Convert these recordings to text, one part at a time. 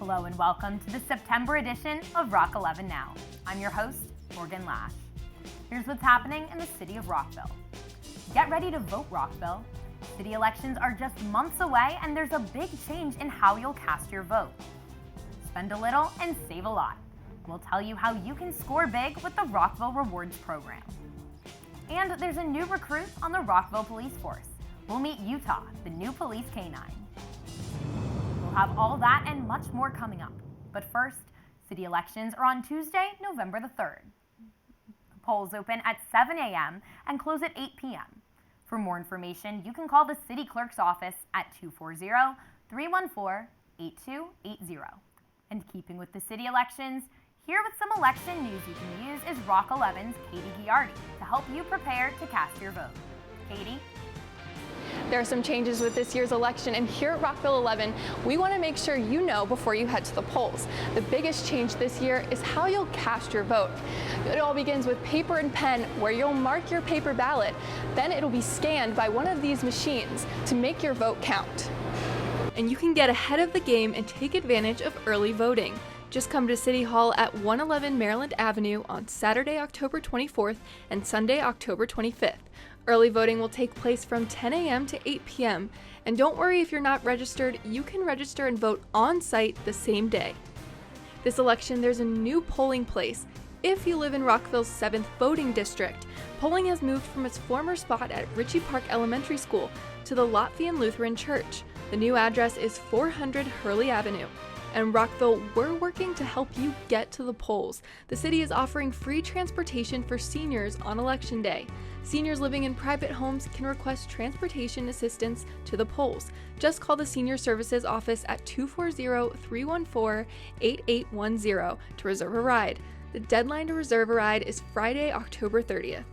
Hello and welcome to the September edition of Rock 11 Now. I'm your host, Morgan Lash. Here's what's happening in the city of Rockville. Get ready to vote, Rockville. City elections are just months away and there's a big change in how you'll cast your vote. Spend a little and save a lot. We'll tell you how you can score big with the Rockville Rewards program. And there's a new recruit on the Rockville Police Force. We'll meet Utah, the new police canine. We'll have all that and much more coming up. But first, city elections are on Tuesday, November the 3rd. Polls open at 7 a.m. and close at 8 p.m. For more information, you can call the city clerk's office at 240-314-8280. And keeping with the city elections, here with some election news you can use is Rock 11's Katie Giardi to help you prepare to cast your vote. Katie? There are some changes with this year's election, and here at Rockville 11, we want to make sure you know before you head to the polls. The biggest change this year is how you'll cast your vote. It all begins with paper and pen, where you'll mark your paper ballot. Then it'll be scanned by one of these machines to make your vote count. And you can get ahead of the game and take advantage of early voting. Just come to City Hall at 111 Maryland Avenue on Saturday, October 24th and Sunday, October 25th. Early voting will take place from 10 a.m. to 8 p.m. And don't worry if you're not registered, you can register and vote on site the same day. This election, there's a new polling place. If you live in Rockville's 7th voting district, polling has moved from its former spot at Ritchie Park Elementary School to the Latvian Lutheran Church. The new address is 400 Hurley Avenue. And Rockville, we're working to help you get to the polls. The city is offering free transportation for seniors on Election Day. Seniors living in private homes can request transportation assistance to the polls. Just call the Senior Services Office at 240-314-8810 to reserve a ride. The deadline to reserve a ride is Friday, October 30th.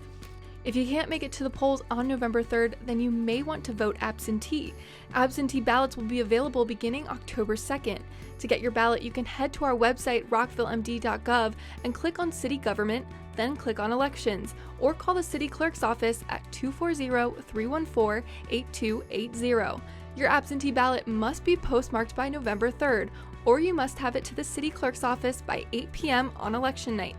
If you can't make it to the polls on November 3rd, then you may want to vote absentee. Absentee ballots will be available beginning October 2nd. To get your ballot, you can head to our website, rockvillemd.gov, and click on City Government, then click on Elections, or call the City Clerk's office at 240-314-8280. Your absentee ballot must be postmarked by November 3rd, or you must have it to the City Clerk's office by 8 p.m. on election night.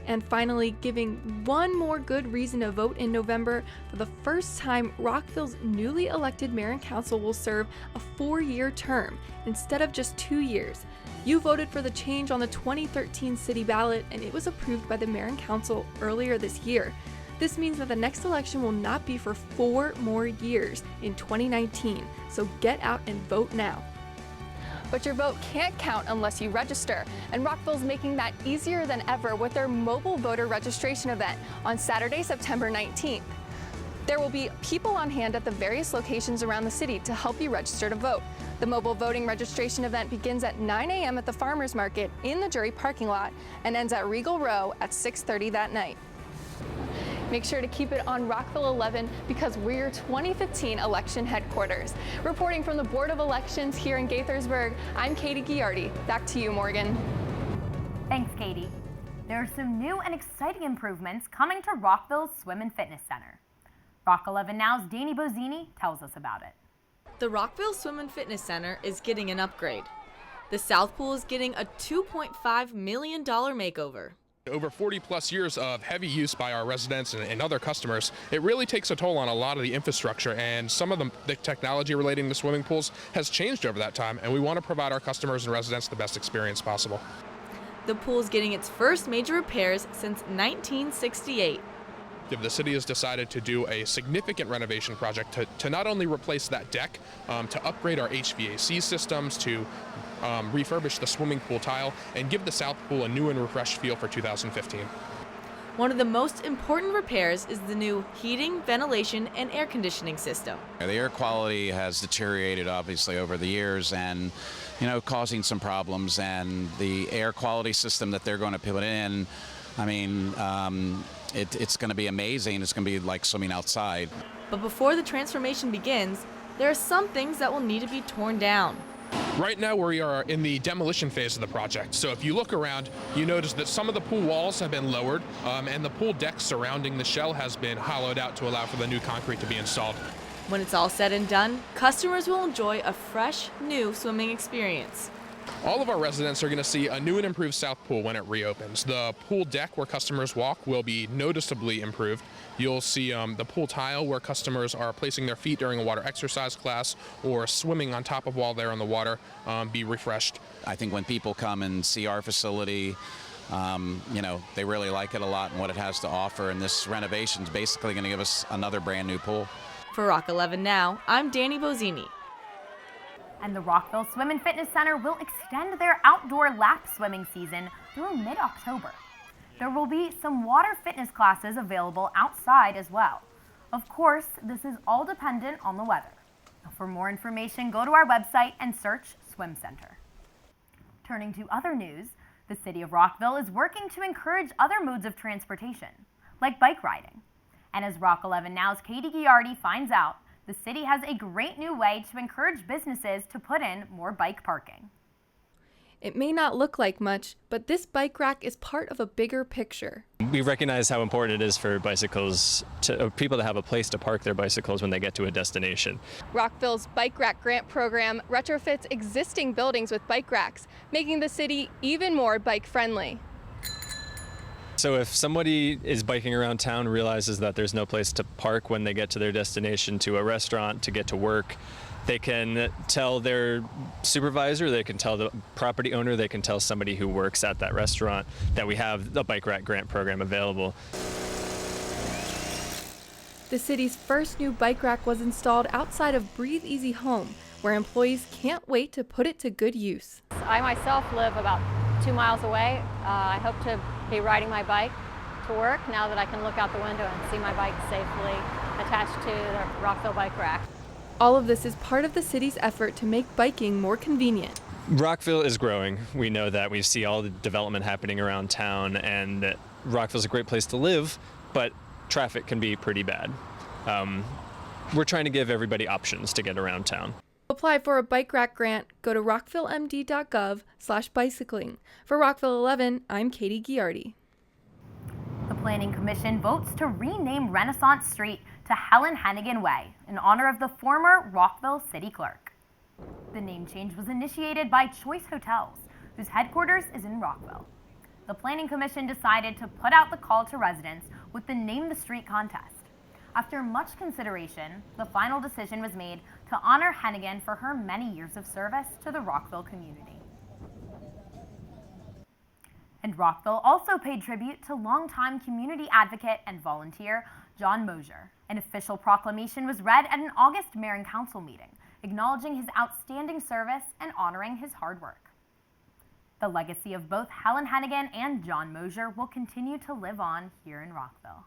And finally, giving one more good reason to vote in November, for the first time, Rockville's newly elected mayor and council will serve a 4-year term instead of just 2 years. You voted for the change on the 2013 city ballot, and it was approved by the mayor and council earlier this year. This means that the next election will not be for 4 more years in 2019, so get out and vote now. But your vote can't count unless you register, and Rockville's making that easier than ever with their mobile voter registration event on Saturday, September 19th. There will be people on hand at the various locations around the city to help you register to vote. The mobile voting registration event begins at 9 a.m. at the Farmers Market in the Jury parking lot and ends at Regal Row at 6:30 that night. Make sure to keep it on Rockville 11 because we're your 2015 election headquarters. Reporting from the Board of Elections here in Gaithersburg, I'm Katie Giardi. Back to you, Morgan. Thanks, Katie. There are some new and exciting improvements coming to Rockville's Swim and Fitness Center. Rock 11 Now's Danny Bozzini tells us about it. The Rockville Swim and Fitness Center is getting an upgrade. The South Pool is getting a $2.5 million makeover. Over 40 plus years of heavy use by our residents and other customers, it really takes a toll on a lot of the infrastructure, and some of the technology relating to swimming pools has changed over that time, and we want to provide our customers and residents the best experience possible. The pool is getting its first major repairs since 1968. The city has decided to do a significant renovation project to not only replace that deck, to upgrade our HVAC systems, to refurbish the swimming pool tile, and give the South Pool a new and refreshed feel for 2015. One of the most important repairs is the new heating, ventilation, and air conditioning system. The air quality has deteriorated obviously over the years and, causing some problems, and the air quality system that they're going to put in, it's going to be amazing. It's going to be like swimming outside. But before the transformation begins, there are some things that will need to be torn down. Right now we are in the demolition phase of the project, so if you look around, you notice that some of the pool walls have been lowered, and the pool deck surrounding the shell has been hollowed out to allow for the new concrete to be installed. When it's all said and done, customers will enjoy a fresh, new swimming experience. All of our residents are going to see a new and improved South Pool when it reopens. The pool deck where customers walk will be noticeably improved. You'll see the pool tile where customers are placing their feet during a water exercise class or swimming on top of while they're in the water be refreshed. I think when people come and see our facility, they really like it a lot and what it has to offer, and this renovation is basically going to give us another brand new pool. For Rock 11 Now, I'm Danny Bozzini. And the Rockville Swim and Fitness Center will extend their outdoor lap swimming season through mid-October. There will be some water fitness classes available outside as well. Of course, this is all dependent on the weather. For more information, go to our website and search Swim Center. Turning to other news, the City of Rockville is working to encourage other modes of transportation, like bike riding. And as Rock 11 Now's Katie Giardi finds out, the city has a great new way to encourage businesses to put in more bike parking. It may not look like much, but this bike rack is part of a bigger picture. We recognize how important it is for bicycles, people to have a place to park their bicycles when they get to a destination. Rockville's Bike Rack Grant program retrofits existing buildings with bike racks, making the city even more bike-friendly. So if somebody is biking around town, realizes that there's no place to park when they get to their destination, to a restaurant, to get to work, they can tell their supervisor, they can tell the property owner, they can tell somebody who works at that restaurant that we have the Bike Rack Grant program available. The city's first new bike rack was installed outside of Breathe Easy Home, where employees can't wait to put it to good use. I myself live about 2 miles away. I hope to be riding my bike to work now that I can look out the window and see my bike safely attached to the Rockville bike rack. All of this is part of the city's effort to make biking more convenient. Rockville is growing. We know that. We see all the development happening around town, and Rockville's a great place to live, but traffic can be pretty bad. We're trying to give everybody options to get around town. To apply for a bike rack grant, go to rockvillemd.gov/bicycling. For Rockville 11, I'm Katie Giardi. The Planning Commission votes to rename Renaissance Street to Helen Hennigan Way in honor of the former Rockville city clerk. The name change was initiated by Choice Hotels, whose headquarters is in Rockville. The Planning Commission decided to put out the call to residents with the Name the Street contest. After much consideration, the final decision was made to honor Hennigan for her many years of service to the Rockville community. And Rockville also paid tribute to longtime community advocate and volunteer John Mosier. An official proclamation was read at an August Mayor and Council meeting, acknowledging his outstanding service and honoring his hard work. The legacy of both Helen Hennigan and John Mosier will continue to live on here in Rockville.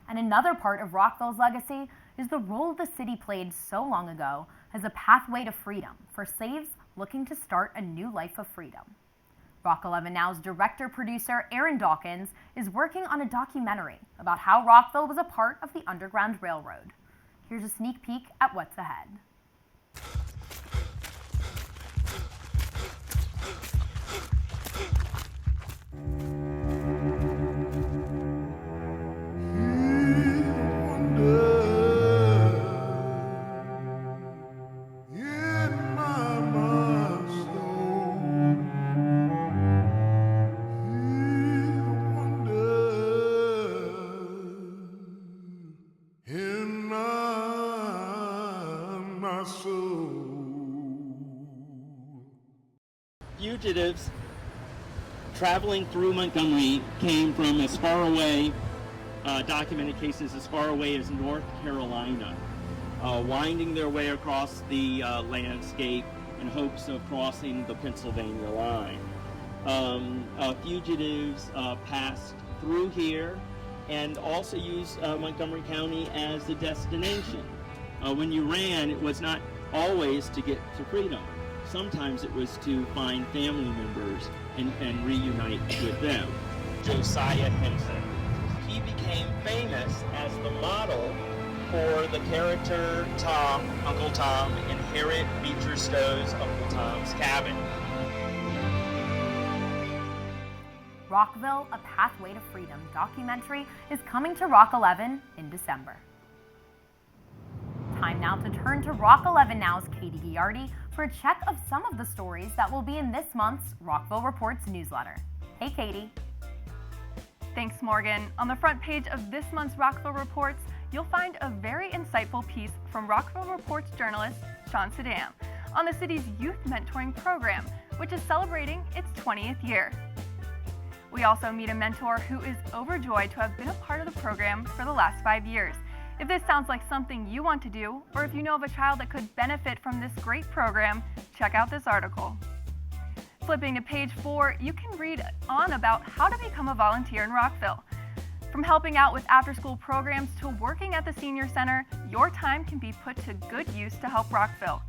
And another part of Rockville's legacy is the role the city played so long ago as a pathway to freedom for slaves looking to start a new life of freedom. Rock 11 Now's director-producer Aaron Dawkins is working on a documentary about how Rockville was a part of the Underground Railroad. Here's a sneak peek at what's ahead. Fugitives traveling through Montgomery came from as far away, documented cases as far away as North Carolina, winding their way across the landscape in hopes of crossing the Pennsylvania line. Fugitives passed through here and also used Montgomery County as a destination. When you ran, it was not always to get to freedom. Sometimes it was to find family members and reunite with them. Josiah Henson. He became famous as the model for the character Tom, Uncle Tom, in Harriet Beecher Stowe's Uncle Tom's Cabin. Rockville, A Pathway to Freedom documentary is coming to Rock 11 in December. Time now to turn to Rock 11 Now's Katie Giardi for a check of some of the stories that will be in this month's Rockville Reports newsletter. Hey, Katie. Thanks, Morgan. On the front page of this month's Rockville Reports, you'll find a very insightful piece from Rockville Reports journalist Sean Saddam on the city's youth mentoring program, which is celebrating its 20th year. We also meet a mentor who is overjoyed to have been a part of the program for the last 5 years. If this sounds like something you want to do, or if you know of a child that could benefit from this great program, check out this article. Flipping to page 4, you can read on about how to become a volunteer in Rockville. From helping out with after-school programs to working at the senior center, your time can be put to good use to help Rockville.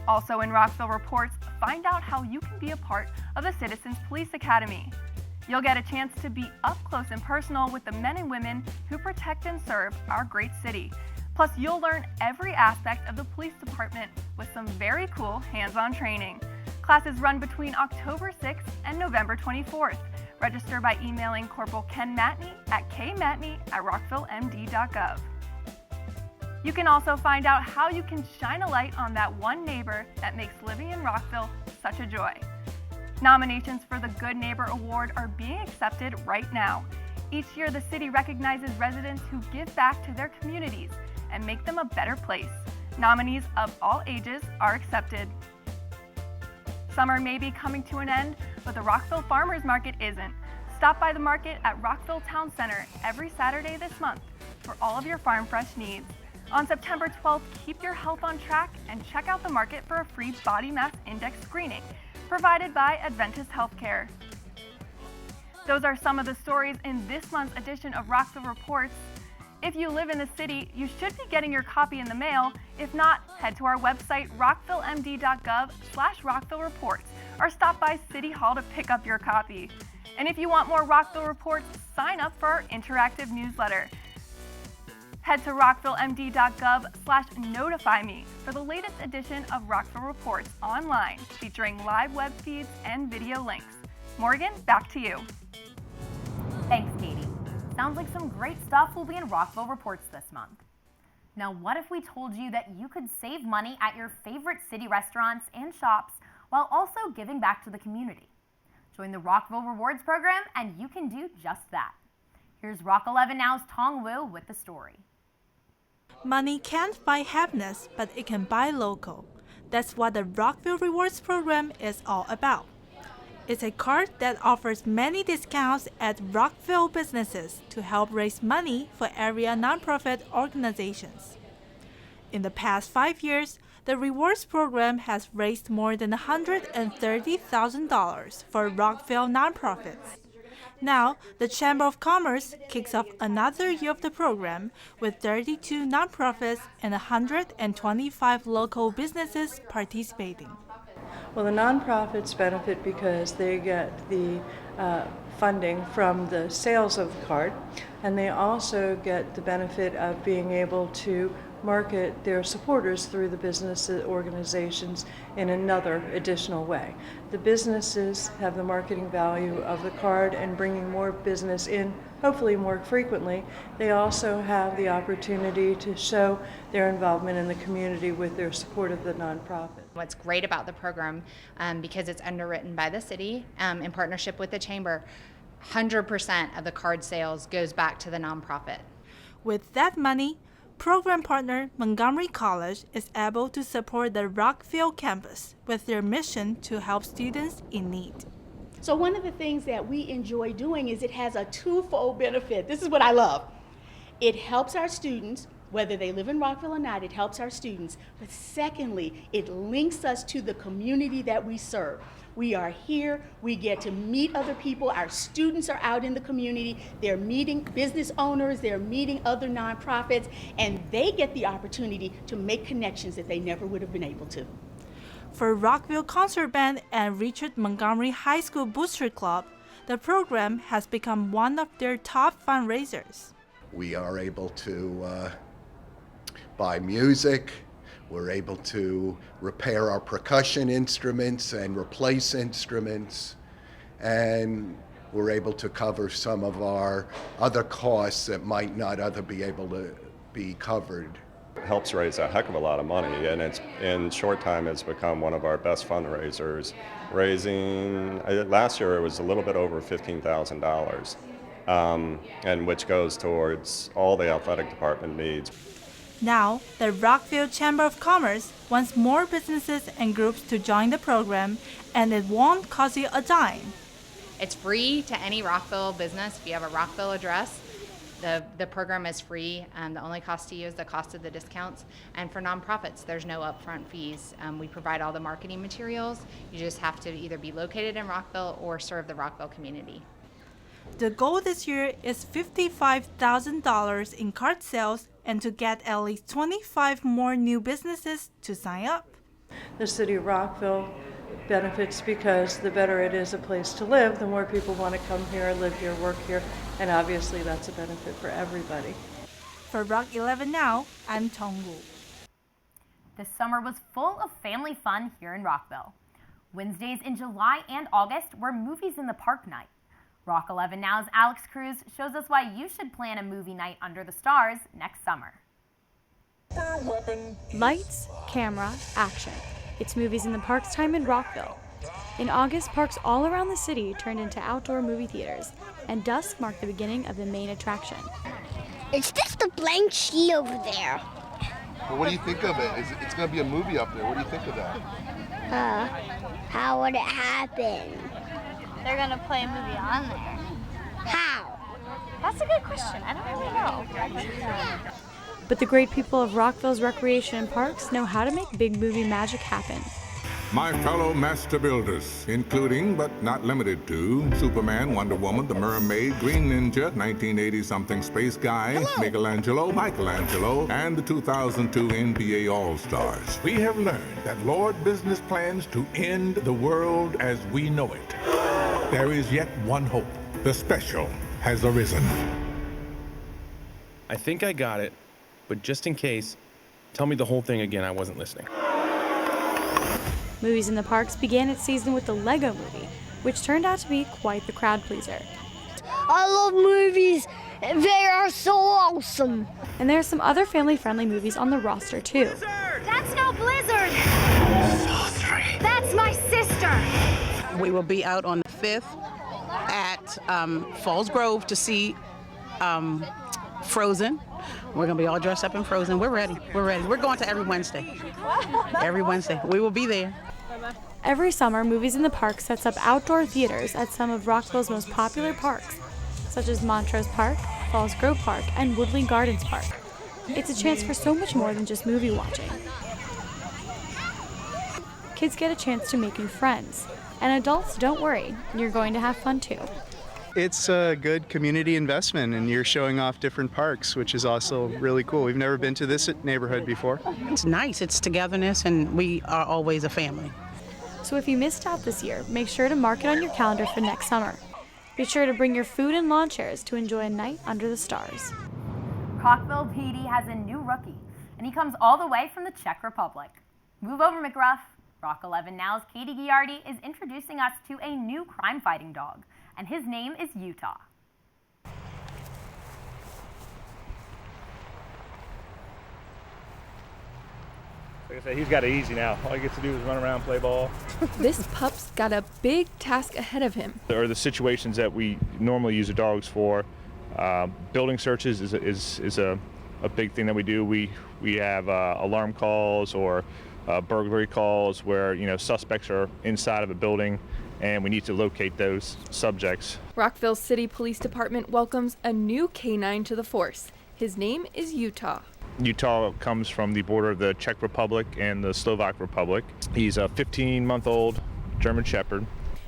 Also in Rockville Reports, find out how you can be a part of the Citizens Police Academy. You'll get a chance to be up close and personal with the men and women who protect and serve our great city. Plus, you'll learn every aspect of the police department with some very cool hands-on training. Classes run between October 6th and November 24th. Register by emailing Corporal Ken Matney at kmatney@rockvillemd.gov. You can also find out how you can shine a light on that one neighbor that makes living in Rockville such a joy. Nominations for the Good Neighbor Award are being accepted right now. Each year, the city recognizes residents who give back to their communities and make them a better place. Nominees of all ages are accepted. Summer may be coming to an end, but the Rockville Farmers Market isn't. Stop by the market at Rockville Town Center every Saturday this month for all of your farm fresh needs. On September 12th, keep your health on track and check out the market for a free body mass index screening provided by Adventist Healthcare. Those are some of the stories in this month's edition of Rockville Reports. If you live in the city, you should be getting your copy in the mail. If not, head to our website, rockvillemd.gov/Rockville Reports, or stop by City Hall to pick up your copy. And if you want more Rockville Reports, sign up for our interactive newsletter. Head to rockvillemd.gov/notify me for the latest edition of Rockville Reports online, featuring live web feeds and video links. Morgan, back to you. Thanks, Katie. Sounds like some great stuff will be in Rockville Reports this month. Now, what if we told you that you could save money at your favorite city restaurants and shops while also giving back to the community? Join the Rockville Rewards program and you can do just that. Here's Rock 11 Now's Tong Wu with the story. Money can't buy happiness, but it can buy local. That's what the Rockville Rewards program is all about. It's a card that offers many discounts at Rockville businesses to help raise money for area nonprofit organizations. In the past 5 years, the rewards program has raised more than $130,000 for Rockville nonprofits. Now, the Chamber of Commerce kicks off another year of the program with 32 nonprofits and 125 local businesses participating. Well, the nonprofits benefit because they get the funding from the sales of the card, and they also get the benefit of being able to market their supporters through the business organizations in another additional way. The businesses have the marketing value of the card and bringing more business in, hopefully more frequently. They also have the opportunity to show their involvement in the community with their support of the nonprofit. What's great about the program, because it's underwritten by the city in partnership with the chamber, 100% of the card sales goes back to the nonprofit. With that money, program partner Montgomery College is able to support the Rockville campus with their mission to help students in need. So one of the things that we enjoy doing is it has a twofold benefit. This is what I love. It helps our students, whether they live in Rockville or not, it helps our students. But secondly, it links us to the community that we serve. We are here, we get to meet other people, our students are out in the community, they're meeting business owners, they're meeting other nonprofits, and they get the opportunity to make connections that they never would have been able to. For Rockville Concert Band and Richard Montgomery High School Booster Club, the program has become one of their top fundraisers. We are able to buy music. We're able to repair our percussion instruments and replace instruments, and we're able to cover some of our other costs that might not be able to be covered. It helps raise a heck of a lot of money, and it's in short time it's become one of our best fundraisers, raising, last year it was a little bit over $15,000, and which goes towards all the athletic department needs. Now, the Rockville Chamber of Commerce wants more businesses and groups to join the program, and it won't cost you a dime. It's free to any Rockville business. If you have a Rockville address, the program is free. The only cost to you is the cost of the discounts. And for nonprofits, there's no upfront fees. We provide all the marketing materials. You just have to either be located in Rockville or serve the Rockville community. The goal this year is $55,000 in card sales and to get at least 25 more new businesses to sign up. The city of Rockville benefits because the better it is a place to live, the more people want to come here, live here, work here, and obviously that's a benefit for everybody. For Rock 11 Now, I'm Tonggu. This summer was full of family fun here in Rockville. Wednesdays in July and August were Movies in the Park night. Rock 11 Now's Alex Cruz shows us why you should plan a movie night under the stars next summer. Lights, camera, action. It's Movies in the Parks time in Rockville. In August, parks all around the city turned into outdoor movie theaters, and dusk marked the beginning of the main attraction. It's just a blank sheet over there. Well, what do you think of it? It's going to be a movie up there. What do you think of that? How would it happen? They're going to play a movie on there. How? That's a good question. I don't really know. But the great people of Rockville's recreation and parks know how to make big movie magic happen. My fellow master builders, including but not limited to Superman, Wonder Woman, The Mermaid, Green Ninja, 1980-something Space Guy, Michelangelo, and the 2002 NBA All-Stars. We have learned that Lord Business plans to end the world as we know it. There is yet one hope. The special has arisen. I think I got it, but just in case, tell me the whole thing again. I wasn't listening. Movies in the Parks began its season with the Lego Movie, which turned out to be quite the crowd pleaser. I love movies. They are so awesome. And there are some other family-friendly movies on the roster, too. That's no Blizzard. That's my sister. We will be out on the 5th at Falls Grove to see Frozen. We're going to be all dressed up in Frozen. We're ready. We're going to every Wednesday. Every Wednesday. We will be there. Every summer, Movies in the Park sets up outdoor theaters at some of Rockville's most popular parks, such as Montrose Park, Falls Grove Park, and Woodley Gardens Park. It's a chance for so much more than just movie watching. Kids get a chance to make new friends. And adults, don't worry, you're going to have fun too. It's a good community investment, and you're showing off different parks, which is also really cool. We've never been to this neighborhood before. It's nice. It's togetherness, and we are always a family. So if you missed out this year, make sure to mark it on your calendar for next summer. Be sure to bring your food and lawn chairs to enjoy a night under the stars. Rockville PD has a new rookie, and he comes all the way from the Czech Republic. Move over, McGruff. Rock 11 Now's Katie Giardi is introducing us to a new crime-fighting dog, and his name is Utah. Like I said, he's got it easy now. All he gets to do is run around, play ball. This pup's got a big task ahead of him. There are the situations that we normally use the dogs for. Building searches is a big thing that we do. We have alarm calls or burglary calls where suspects are inside of a building and we need to locate those subjects. Rockville City Police Department welcomes a new canine to the force. His name is Utah. Utah comes from the border of the Czech Republic and the Slovak Republic. He's a 15-month-old German Shepherd.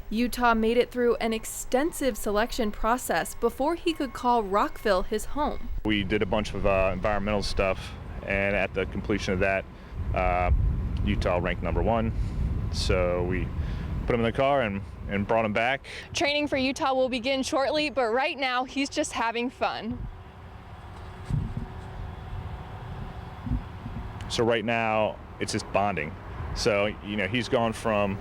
Utah made it through an extensive selection process before he could call Rockville his home. We did a bunch of environmental stuff, and at the completion of that, Utah ranked #1. So we put him in the car and brought him back. Training for Utah will begin shortly, but right now he's just having fun. So right now it's just bonding. So he's gone from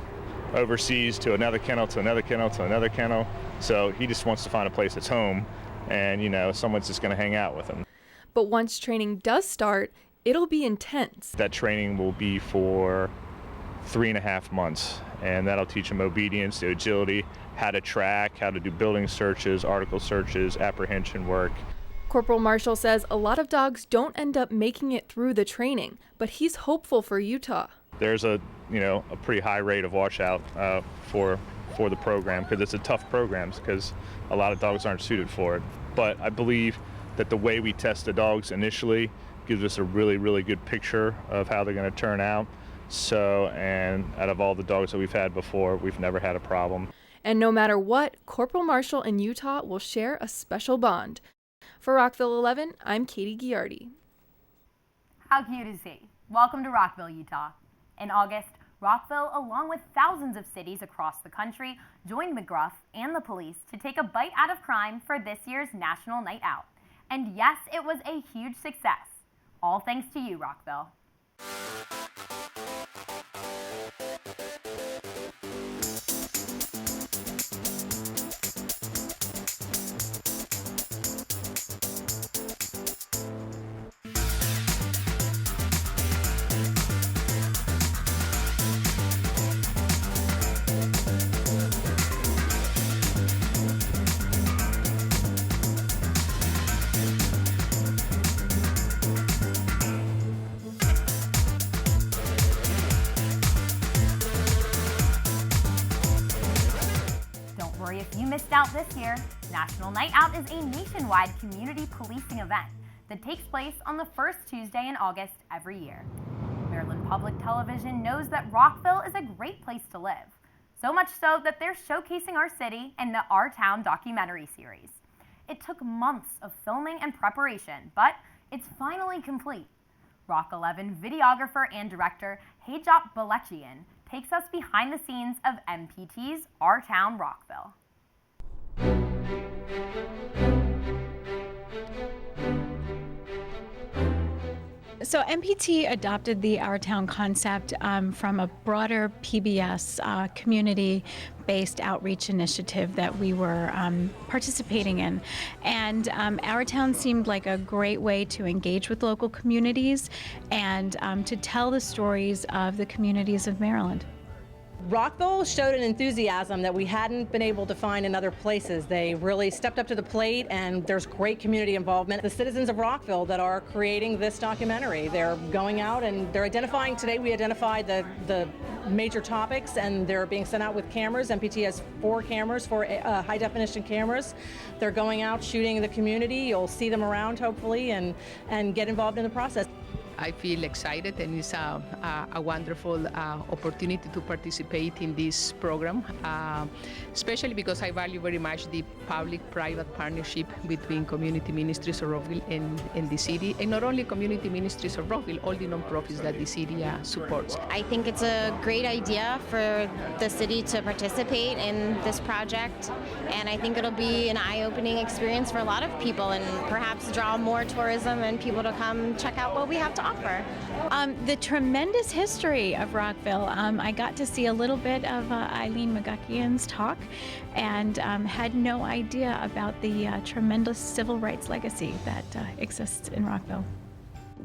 overseas to another kennel to another kennel to another kennel. So he just wants to find a place that's home, and someone's just going to hang out with him. But once training does start, it'll be intense. That training will be for 3.5 months, and that'll teach them obedience, agility, how to track, how to do building searches, article searches, apprehension work. Corporal Marshall says a lot of dogs don't end up making it through the training, but he's hopeful for Utah. There's a pretty high rate of washout for the program, because it's a tough program, because a lot of dogs aren't suited for it. But I believe that the way we test the dogs initially gives us a really, really good picture of how they're going to turn out. And out of all the dogs that we've had before, we've never had a problem. And no matter what, Corporal Marshall and Utah will share a special bond. For Rockville 11, I'm Katie Giardi. How cute is he? Welcome to Rockville, Utah. In August, Rockville, along with thousands of cities across the country, joined McGruff and the police to take a bite out of crime for this year's National Night Out. And yes, it was a huge success. All thanks to you, Rockville. If you missed out this year, National Night Out is a nationwide community policing event that takes place on the first Tuesday in August every year. Maryland Public Television knows that Rockville is a great place to live, so much so that they're showcasing our city in the Our Town documentary series. It took months of filming and preparation, but it's finally complete. Rock 11 videographer and director Hajop Balechian takes us behind the scenes of MPT's Our Town Rockville. So MPT adopted the Our Town concept from a broader PBS community-based outreach initiative that we were participating in. And Our Town seemed like a great way to engage with local communities and to tell the stories of the communities of Maryland. Rockville showed an enthusiasm that we hadn't been able to find in other places. They really stepped up to the plate, and there's great community involvement. The citizens of Rockville that are creating this documentary, they're going out and they're identifying. Today we identified the major topics, and they're being sent out with cameras. MPT has 4 cameras, 4 high-definition cameras. They're going out shooting the community. You'll see them around, hopefully, and get involved in the process. I feel excited, and it's a wonderful opportunity to participate in this program, especially because I value very much the public-private partnership between community ministries of Rockville and the city, and not only community ministries of Rockville, all the nonprofits that the city supports. I think it's a great idea for the city to participate in this project, and I think it'll be an eye-opening experience for a lot of people, and perhaps draw more tourism and people to come check out what we have to offer. The tremendous history of Rockville. I got to see a little bit of Eileen McGuckian's talk, and had no idea about the tremendous civil rights legacy that exists in Rockville.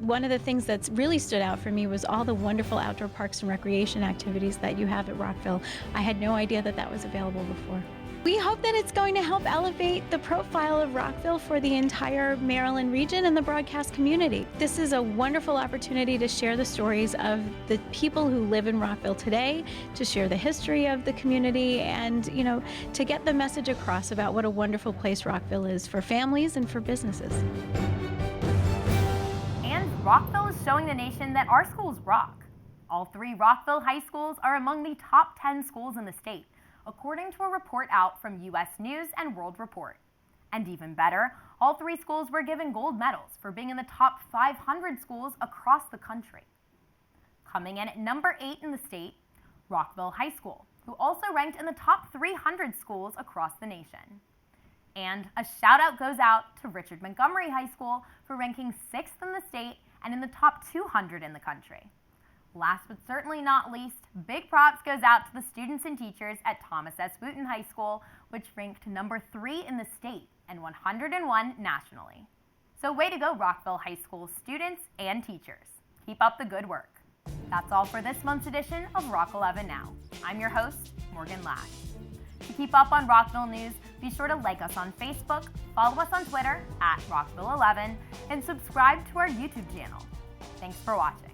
One of the things that's really stood out for me was all the wonderful outdoor parks and recreation activities that you have at Rockville. I had no idea that that was available before. We hope that it's going to help elevate the profile of Rockville for the entire Maryland region and the broadcast community. This is a wonderful opportunity to share the stories of the people who live in Rockville today, to share the history of the community, and to get the message across about what a wonderful place Rockville is for families and for businesses. And Rockville is showing the nation that our schools rock. All 3 Rockville high schools are among the top 10 schools in the state, according to a report out from U.S. News and World Report. And even better, all 3 schools were given gold medals for being in the top 500 schools across the country. Coming in at number 8 in the state, Rockville High School, who also ranked in the top 300 schools across the nation. And a shout out goes out to Richard Montgomery High School for ranking 6th in the state and in the top 200 in the country. Last but certainly not least, big props goes out to the students and teachers at Thomas S. Wooten High School, which ranked number 3 in the state and 101 nationally. So way to go, Rockville High School students and teachers. Keep up the good work. That's all for this month's edition of Rock 11 Now. I'm your host, Morgan Lash. To keep up on Rockville news, be sure to like us on Facebook, follow us on Twitter @Rockville11, and subscribe to our YouTube channel. Thanks for watching.